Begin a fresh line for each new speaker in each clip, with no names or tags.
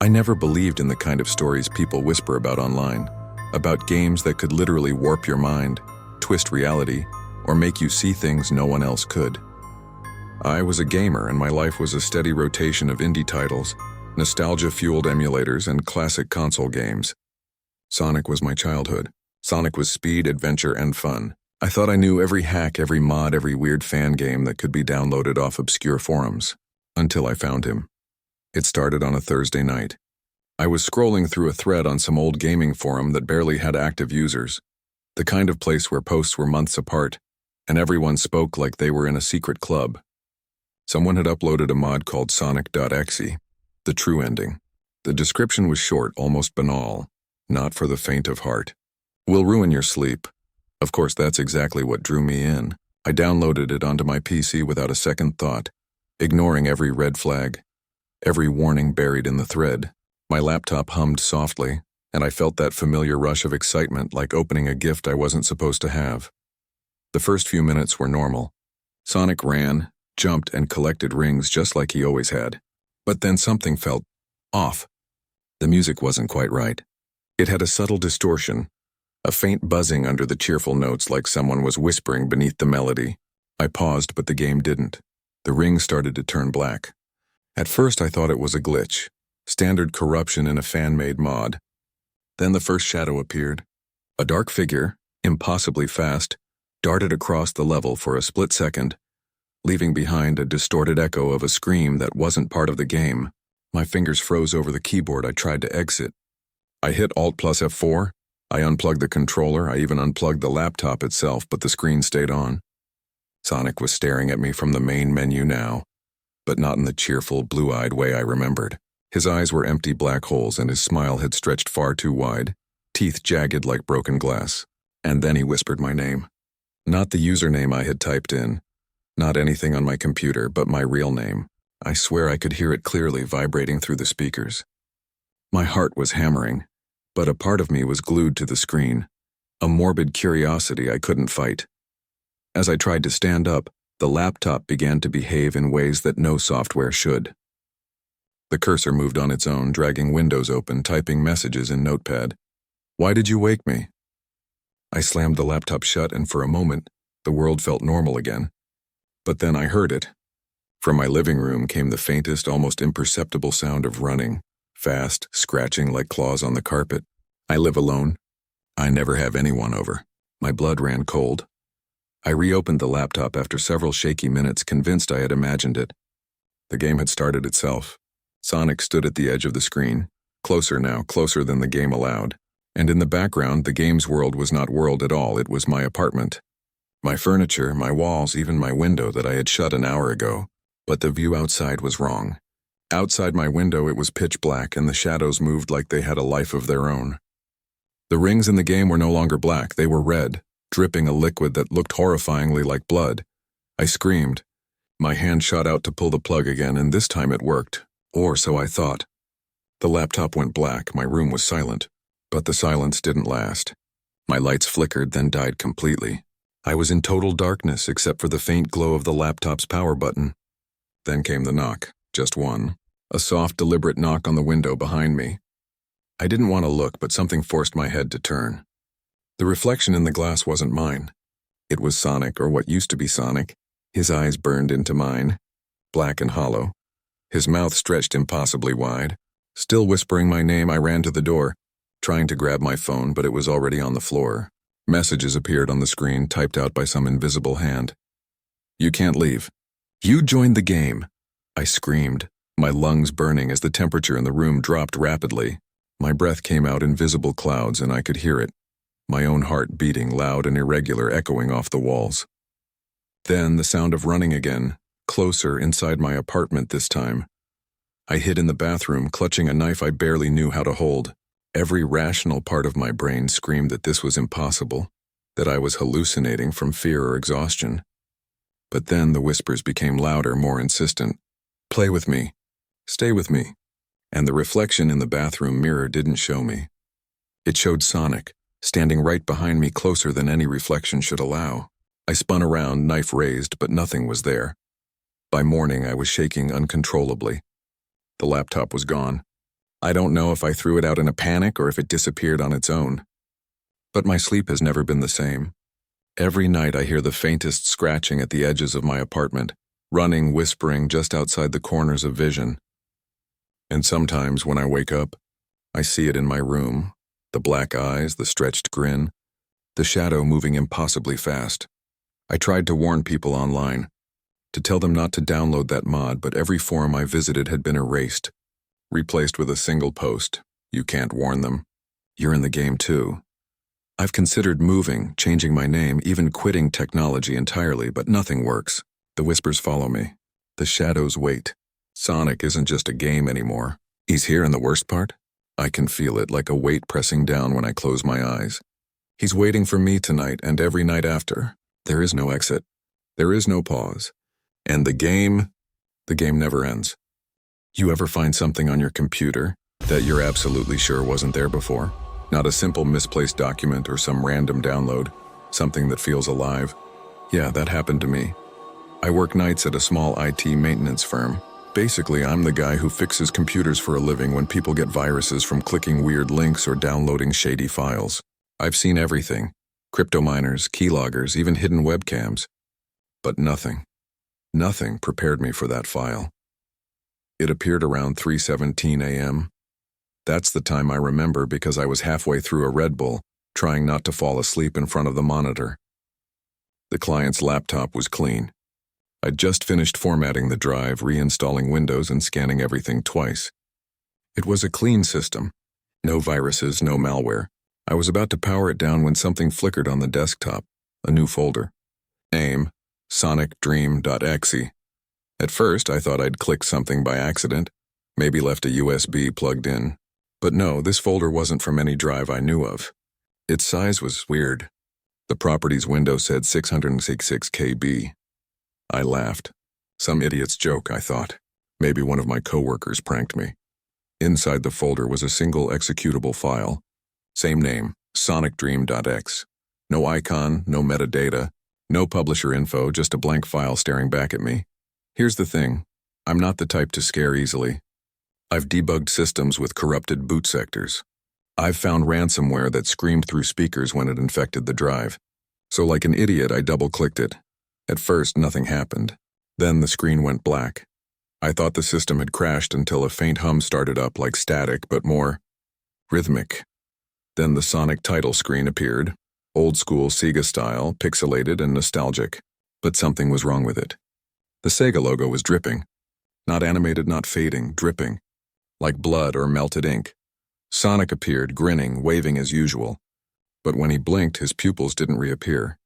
I never believed in the kind of stories people whisper about online, about games that could literally warp your mind, twist reality, or make you see things no one else could. I was a gamer, and my life was a steady rotation of indie titles, nostalgia-fueled emulators, and classic console games. Sonic was my childhood. Sonic was speed, adventure, and fun. I thought I knew every hack, every mod, every weird fan game that could be downloaded off obscure forums, until I found him. It started on a Thursday night. I was scrolling through a thread on some old gaming forum that barely had active users, the kind of place where posts were months apart, and everyone spoke like they were in a secret club. Someone had uploaded a mod called Sonic.exe, the true ending. The description was short, almost banal, not for the faint of heart. Will ruin your sleep. Of course, that's exactly what drew me in. I downloaded it onto my PC without a second thought, ignoring every red flag, every warning buried in the thread. My laptop hummed softly, and I felt that familiar rush of excitement, like opening a gift I wasn't supposed to have. The first few minutes were normal. Sonic ran, jumped, and collected rings just like he always had. But then something felt off. The music wasn't quite right. It had a subtle distortion, a faint buzzing under the cheerful notes, like someone was whispering beneath the melody. I paused, but the game didn't. The rings started to turn black. At first I thought it was a glitch, standard corruption in a fan-made mod. Then the first shadow appeared. A dark figure, impossibly fast, darted across the level for a split second, leaving behind a distorted echo of a scream that wasn't part of the game. My fingers froze over the keyboard. I tried to exit. I hit Alt plus F4. I unplugged the controller. I even unplugged the laptop itself, but the screen stayed on. Sonic was staring at me from the main menu now, but not in the cheerful, blue-eyed way I remembered. His eyes were empty black holes, and his smile had stretched far too wide, teeth jagged like broken glass. And then he whispered my name. Not the username I had typed in, not anything on my computer, but my real name. I swear I could hear it clearly vibrating through the speakers. My heart was hammering, but a part of me was glued to the screen, a morbid curiosity I couldn't fight. As I tried to stand up, the laptop began to behave in ways that no software should. The cursor moved on its own, dragging windows open, typing messages in Notepad. "Why did you wake me?" I slammed the laptop shut, and for a moment, the world felt normal again. But then I heard it. From my living room came the faintest, almost imperceptible sound of running, fast, scratching like claws on the carpet. I live alone. I never have anyone over. My blood ran cold. I reopened the laptop after several shaky minutes, convinced I had imagined it. The game had started itself. Sonic stood at the edge of the screen, closer now, closer than the game allowed. And in the background, the game's world was not world at all. It was my apartment. My furniture, my walls, even my window that I had shut an hour ago. But the view outside was wrong. Outside my window, it was pitch black, and the shadows moved like they had a life of their own. The rings in the game were no longer black. They were red, dripping a liquid that looked horrifyingly like blood. I screamed. My hand shot out to pull the plug again, and this time it worked. Or so I thought. The laptop went black. My room was silent. But the silence didn't last. My lights flickered, then died completely. I was in total darkness except for the faint glow of the laptop's power button. Then came the knock, just one. A soft, deliberate knock on the window behind me. I didn't want to look, but something forced my head to turn. The reflection in the glass wasn't mine. It was Sonic, or what used to be Sonic. His eyes burned into mine, black and hollow. His mouth stretched impossibly wide. Still whispering my name, I ran to the door, trying to grab my phone, but it was already on the floor. Messages appeared on the screen, typed out by some invisible hand. "You can't leave. You joined the game," I screamed, my lungs burning as the temperature in the room dropped rapidly. My breath came out in visible clouds, and I could hear it, my own heart beating loud and irregular, echoing off the walls. Then the sound of running again, closer, inside my apartment this time. I hid in the bathroom, clutching a knife I barely knew how to hold. Every rational part of my brain screamed that this was impossible, that I was hallucinating from fear or exhaustion. But then the whispers became louder, more insistent. "Play with me. Stay with me." And the reflection in the bathroom mirror didn't show me. It showed Sonic, standing right behind me, closer than any reflection should allow. I spun around, knife raised, but nothing was there. By morning, I was shaking uncontrollably. The laptop was gone. I don't know if I threw it out in a panic or if it disappeared on its own. But my sleep has never been the same. Every night I hear the faintest scratching at the edges of my apartment, running, whispering just outside the corners of vision. And sometimes when I wake up, I see it in my room, the black eyes, the stretched grin, the shadow moving impossibly fast. I tried to warn people online, to tell them not to download that mod, but every forum I visited had been erased, replaced with a single post. You can't warn them. You're in the game too. I've considered moving, changing my name, even quitting technology entirely, but nothing works. The whispers follow me. The shadows wait. Sonic isn't just a game anymore. He's here, and the worst part? I can feel it like a weight pressing down when I close my eyes. He's waiting for me tonight and every night after. There is no exit. There is no pause. And the game never ends. You ever find something on your computer that you're absolutely sure wasn't there before? Not a simple misplaced document or some random download, something that feels alive. Yeah, that happened to me. I work nights at a small IT maintenance firm. Basically, I'm the guy who fixes computers for a living when people get viruses from clicking weird links or downloading shady files. I've seen everything. Crypto miners, keyloggers, even hidden webcams. But nothing prepared me for that file. It appeared around 3:17 a.m. That's the time I remember because I was halfway through a Red Bull, trying not to fall asleep in front of the monitor. The client's laptop was clean. I'd just finished formatting the drive, reinstalling Windows, and scanning everything twice. It was a clean system. No viruses, no malware. I was about to power it down when something flickered on the desktop, a new folder. Name, Sonic.exe. At first, I thought I'd clicked something by accident, maybe left a USB plugged in. But no, this folder wasn't from any drive I knew of. Its size was weird. The properties window said 666 KB. I laughed. Some idiot's joke, I thought. Maybe one of my coworkers pranked me. Inside the folder was a single executable file. Same name, Sonic.exe. No icon, no metadata, no publisher info, just a blank file staring back at me. Here's the thing. I'm not the type to scare easily. I've debugged systems with corrupted boot sectors. I've found ransomware that screamed through speakers when it infected the drive. So like an idiot, I double-clicked it. At first, nothing happened. Then the screen went black. I thought the system had crashed until a faint hum started up like static, but more rhythmic. Then the Sonic title screen appeared, old-school Sega style, pixelated and nostalgic. But something was wrong with it. The Sega logo was dripping. Not animated, not fading, dripping. Like blood or melted ink. Sonic appeared, grinning, waving as usual. But when he blinked, his pupils didn't reappear.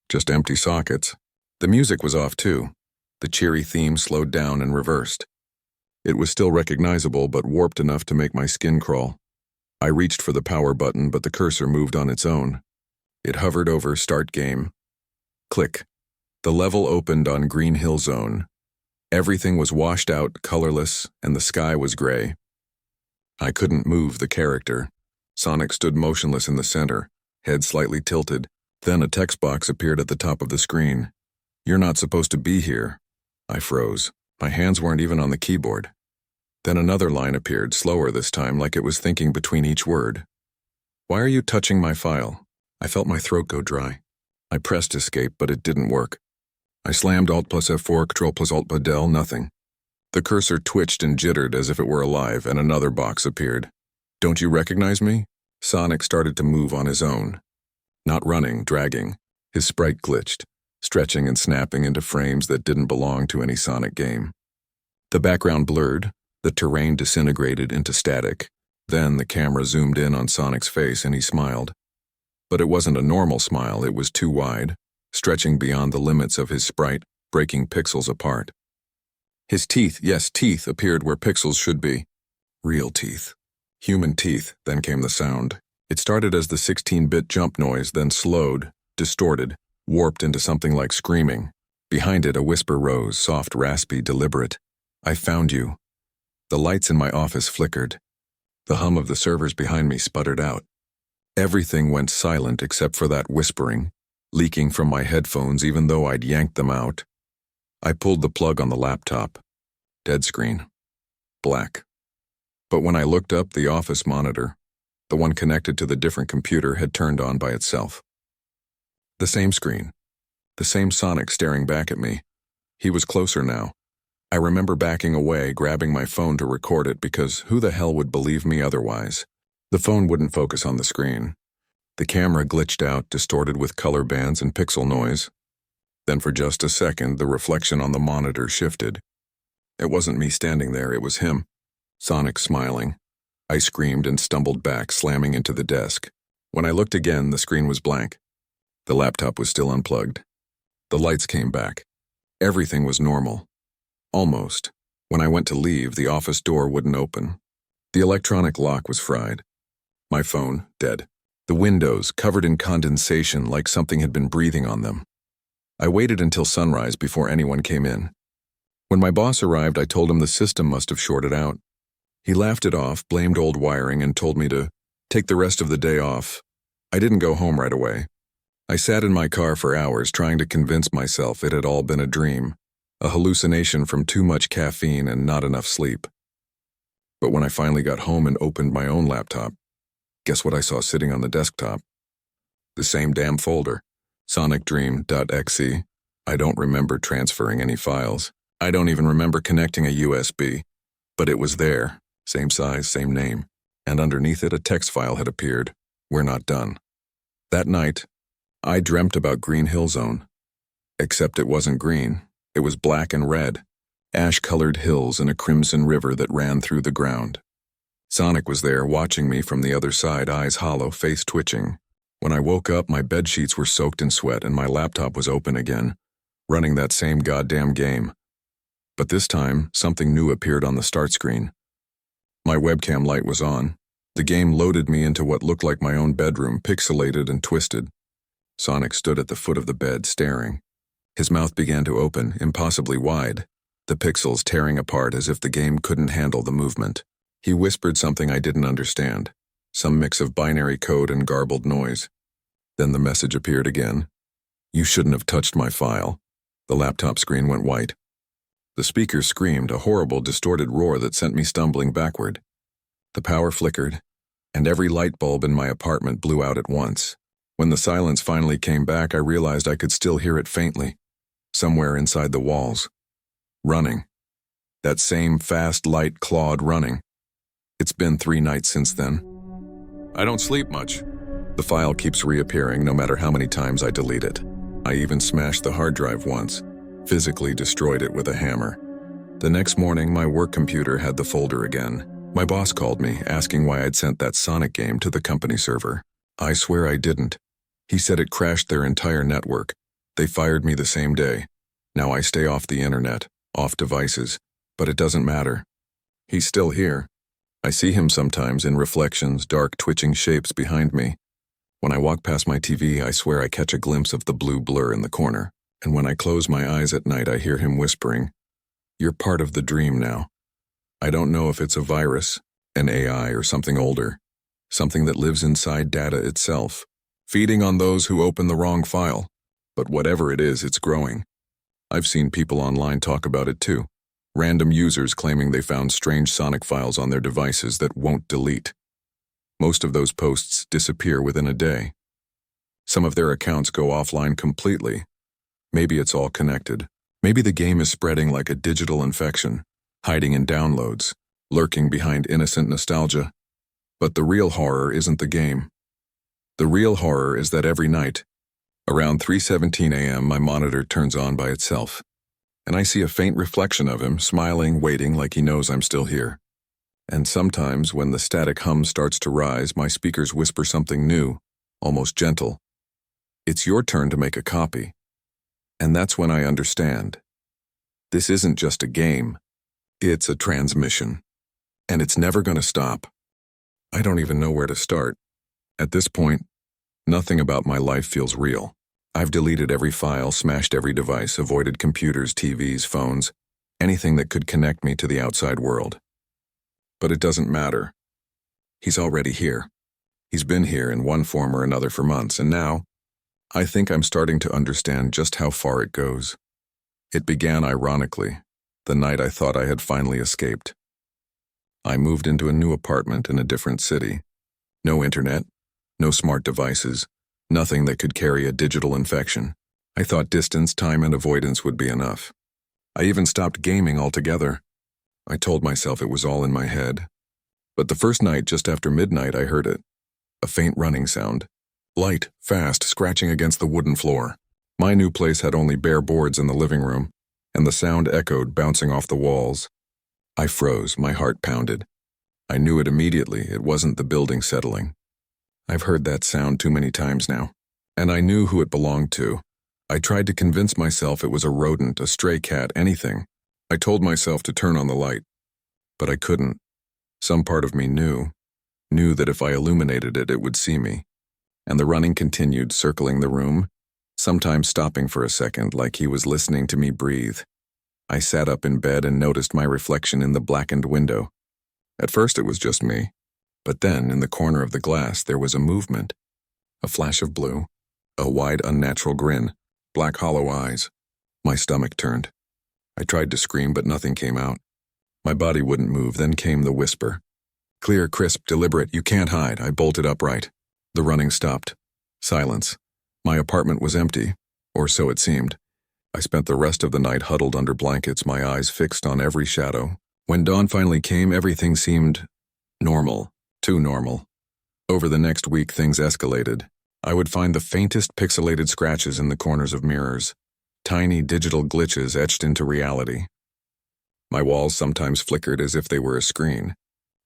Just empty sockets. The music was off too. The cheery theme slowed down and reversed. It was still recognizable, but warped enough to make my skin crawl. I reached for the power button, but the cursor moved on its own. It hovered over Start Game. Click. The level opened on Green Hill Zone. Everything was washed out, colorless, and the sky was gray. I couldn't move the character. Sonic stood motionless in the center, head slightly tilted. Then a text box appeared at the top of the screen. "You're not supposed to be here." I froze. My hands weren't even on the keyboard. Then another line appeared, slower this time, like it was thinking between each word. "Why are you touching my file?" I felt my throat go dry. I pressed escape, but it didn't work. I slammed Alt plus F4, Control plus Alt plus Del, nothing. The cursor twitched and jittered as if it were alive, and another box appeared. "Don't you recognize me?" Sonic started to move on his own. Not running, dragging. His sprite glitched, stretching and snapping into frames that didn't belong to any Sonic game. The background blurred, the terrain disintegrated into static. Then the camera zoomed in on Sonic's face and he smiled. But it wasn't a normal smile, it was too wide, stretching beyond the limits of his sprite, breaking pixels apart. His teeth, yes, teeth, appeared where pixels should be. Real teeth. Human teeth, then came the sound. It started as the 16-bit jump noise, then slowed, distorted, warped into something like screaming. Behind it, a whisper rose, soft, raspy, deliberate. "I found you." The lights in my office flickered. The hum of the servers behind me sputtered out. Everything went silent except for that whispering, leaking from my headphones even though I'd yanked them out. I pulled the plug on the laptop. Dead screen. Black. But when I looked up, the office monitor, the one connected to the different computer, had turned on by itself. The same screen, the same Sonic staring back at me. He was closer now. I remember backing away, grabbing my phone to record it, because who the hell would believe me otherwise? The phone wouldn't focus on the screen. The camera glitched out, distorted with color bands and pixel noise. Then for just a second, the reflection on the monitor shifted. It wasn't me standing there, it was him. Sonic smiling. I screamed and stumbled back, slamming into the desk. When I looked again, the screen was blank. The laptop was still unplugged. The lights came back. Everything was normal. Almost. When I went to leave, the office door wouldn't open. The electronic lock was fried. My phone, dead. The windows, covered in condensation like something had been breathing on them. I waited until sunrise before anyone came in. When my boss arrived, I told him the system must have shorted out. He laughed it off, blamed old wiring, and told me to take the rest of the day off. I didn't go home right away. I sat in my car for hours trying to convince myself it had all been a dream, a hallucination from too much caffeine and not enough sleep. But when I finally got home and opened my own laptop, guess what I saw sitting on the desktop? The same damn folder, Sonic.exe. I don't remember transferring any files. I don't even remember connecting a USB. But it was there, same size, same name, and underneath it a text file had appeared. We're not done. That night, I dreamt about Green Hill Zone. Except it wasn't green. It was black and red, ash-colored hills and a crimson river that ran through the ground. Sonic was there, watching me from the other side, eyes hollow, face twitching. When I woke up, my bedsheets were soaked in sweat and my laptop was open again, running that same goddamn game. But this time, something new appeared on the start screen. My webcam light was on. The game loaded me into what looked like my own bedroom, pixelated and twisted. Sonic stood at the foot of the bed, staring. His mouth began to open, impossibly wide, the pixels tearing apart as if the game couldn't handle the movement. He whispered something I didn't understand, some mix of binary code and garbled noise. Then the message appeared again. You shouldn't have touched my file. The laptop screen went white. The speaker screamed, a horrible, distorted roar that sent me stumbling backward. The power flickered, and every light bulb in my apartment blew out at once. When the silence finally came back, I realized I could still hear it faintly, somewhere inside the walls. Running. That same fast, light clawed running. It's been 3 nights since then. I don't sleep much. The file keeps reappearing no matter how many times I delete it. I even smashed the hard drive once, physically destroyed it with a hammer. The next morning, my work computer had the folder again. My boss called me, asking why I'd sent that Sonic game to the company server. I swear I didn't. He said it crashed their entire network. They fired me the same day. Now I stay off the internet, off devices, but it doesn't matter. He's still here. I see him sometimes in reflections, dark twitching shapes behind me. When I walk past my TV, I swear I catch a glimpse of the blue blur in the corner. And when I close my eyes at night, I hear him whispering, "You're part of the dream now." I don't know if it's a virus, an AI, or something older, something that lives inside data itself, feeding on those who open the wrong file. But whatever it is, it's growing. I've seen people online talk about it too. Random users claiming they found strange Sonic files on their devices that won't delete. Most of those posts disappear within a day. Some of their accounts go offline completely. Maybe it's all connected. Maybe the game is spreading like a digital infection, hiding in downloads, lurking behind innocent nostalgia. But the real horror isn't the game. The real horror is that every night, around 3:17 a.m., my monitor turns on by itself, and I see a faint reflection of him, smiling, waiting like he knows I'm still here. And sometimes, when the static hum starts to rise, my speakers whisper something new, almost gentle. It's your turn to make a copy. And that's when I understand. This isn't just a game. It's a transmission. And it's never going to stop. I don't even know where to start. At this point, nothing about my life feels real. I've deleted every file, smashed every device, avoided computers, TVs, phones, anything that could connect me to the outside world. But it doesn't matter. He's already here. He's been here in one form or another for months, and now, I think I'm starting to understand just how far it goes. It began ironically, the night I thought I had finally escaped. I moved into a new apartment in a different city. No internet, no smart devices, nothing that could carry a digital infection. I thought distance, time, and avoidance would be enough. I even stopped gaming altogether. I told myself it was all in my head. But the first night, just after midnight, I heard it. A faint running sound. Light, fast, scratching against the wooden floor. My new place had only bare boards in the living room, and the sound echoed, bouncing off the walls. I froze, my heart pounded. I knew it immediately, it wasn't the building settling. I've heard that sound too many times now, and I knew who it belonged to. I tried to convince myself it was a rodent, a stray cat, anything. I told myself to turn on the light, but I couldn't. Some part of me knew that if I illuminated it, it would see me. And the running continued, circling the room, sometimes stopping for a second like he was listening to me breathe. I sat up in bed and noticed my reflection in the blackened window. At first it was just me, but then in the corner of the glass there was a movement. A flash of blue, a wide unnatural grin, black hollow eyes. My stomach turned. I tried to scream, but nothing came out. My body wouldn't move, then came the whisper. Clear, crisp, deliberate, you can't hide. I bolted upright. The running stopped. Silence. My apartment was empty, or so it seemed. I spent the rest of the night huddled under blankets, my eyes fixed on every shadow. When dawn finally came, everything seemed normal, too normal. Over the next week, things escalated. I would find the faintest pixelated scratches in the corners of mirrors, tiny digital glitches etched into reality. My walls sometimes flickered as if they were a screen.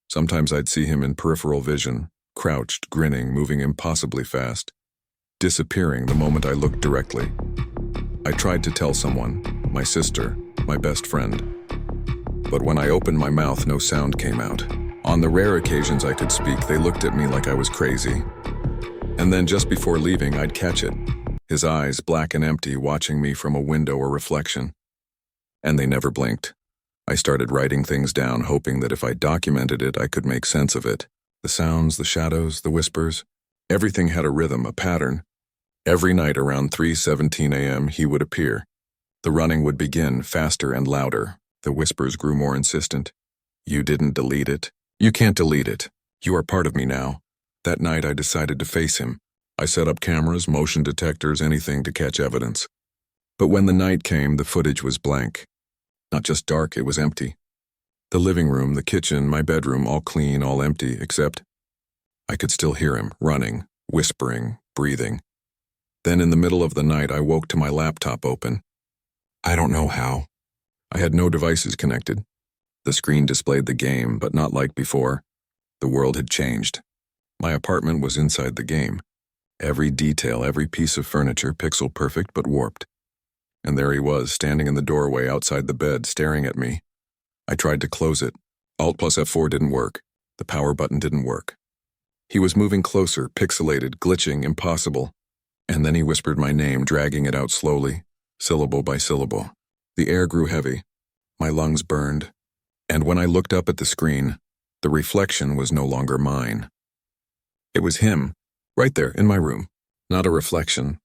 Sometimes I'd see him in peripheral vision, crouched, grinning, moving impossibly fast, disappearing the moment I looked directly. I tried to tell someone, my sister, my best friend. But when I opened my mouth, no sound came out. On the rare occasions I could speak, they looked at me like I was crazy. And then just before leaving, I'd catch it. His eyes, black and empty, watching me from a window or reflection. And they never blinked. I started writing things down, hoping that if I documented it, I could make sense of it. The sounds, the shadows, the whispers. Everything had a rhythm, a pattern. Every night around 3:17 a.m., he would appear. The running would begin, faster and louder. The whispers grew more insistent. You didn't delete it. You can't delete it. You are part of me now. That night I decided to face him. I set up cameras, motion detectors, anything to catch evidence. But when the night came, the footage was blank. Not just dark, it was empty. The living room, the kitchen, my bedroom, all clean, all empty, except I could still hear him, running, whispering, breathing. Then in the middle of the night, I woke to my laptop open. I don't know how. I had no devices connected. The screen displayed the game, but not like before. The world had changed. My apartment was inside the game. Every detail, every piece of furniture, pixel perfect but warped. And there he was, standing in the doorway outside the bed, staring at me. I tried to close it. Alt plus F4 didn't work. The power button didn't work. He was moving closer, pixelated, glitching, impossible. And then he whispered my name, dragging it out slowly, syllable by syllable. The air grew heavy. My lungs burned. And when I looked up at the screen, the reflection was no longer mine. It was him, right there, in my room. Not a reflection.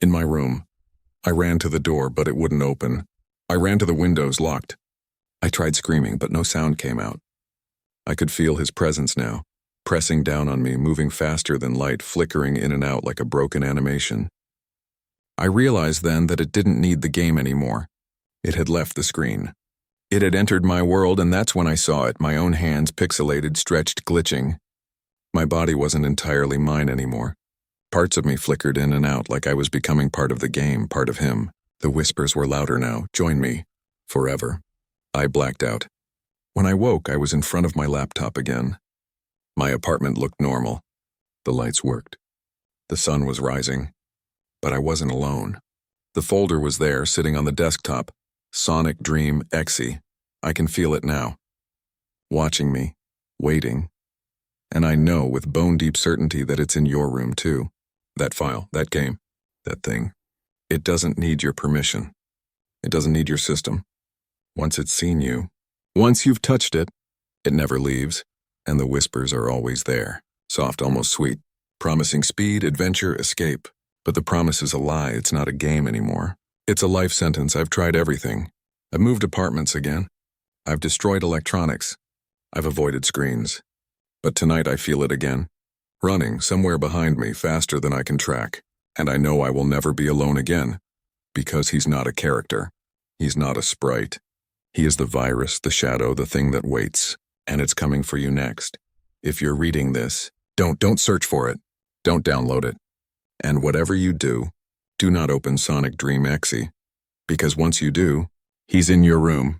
In my room. I ran to the door, but it wouldn't open. I ran to the windows, locked. I tried screaming, but no sound came out. I could feel his presence now, pressing down on me, moving faster than light, flickering in and out like a broken animation. I realized then that it didn't need the game anymore. It had left the screen. It had entered my world, and that's when I saw it, my own hands pixelated, stretched, glitching. My body wasn't entirely mine anymore. Parts of me flickered in and out like I was becoming part of the game, part of him. The whispers were louder now. Join me. Forever. I blacked out. When I woke, I was in front of my laptop again. My apartment looked normal. The lights worked. The sun was rising. But I wasn't alone. The folder was there, sitting on the desktop. Sonic.exe. I can feel it now. Watching me. Waiting. And I know with bone-deep certainty that it's in your room too. That file, that game, that thing. It doesn't need your permission. It doesn't need your system. Once it's seen you, once you've touched it, it never leaves. And the whispers are always there, soft, almost sweet, promising speed, adventure, escape. But the promise is a lie. It's not a game anymore. It's a life sentence. I've tried everything. I've moved apartments again. I've destroyed electronics. I've avoided screens. But tonight I feel it again. Running somewhere behind me faster than I can track. And I know I will never be alone again. Because he's not a character. He's not a sprite. He is the virus, the shadow, the thing that waits. And it's coming for you next. If you're reading this, don't search for it. Don't download it. And whatever you do not open Sonic.exe. Because once you do, he's in your room.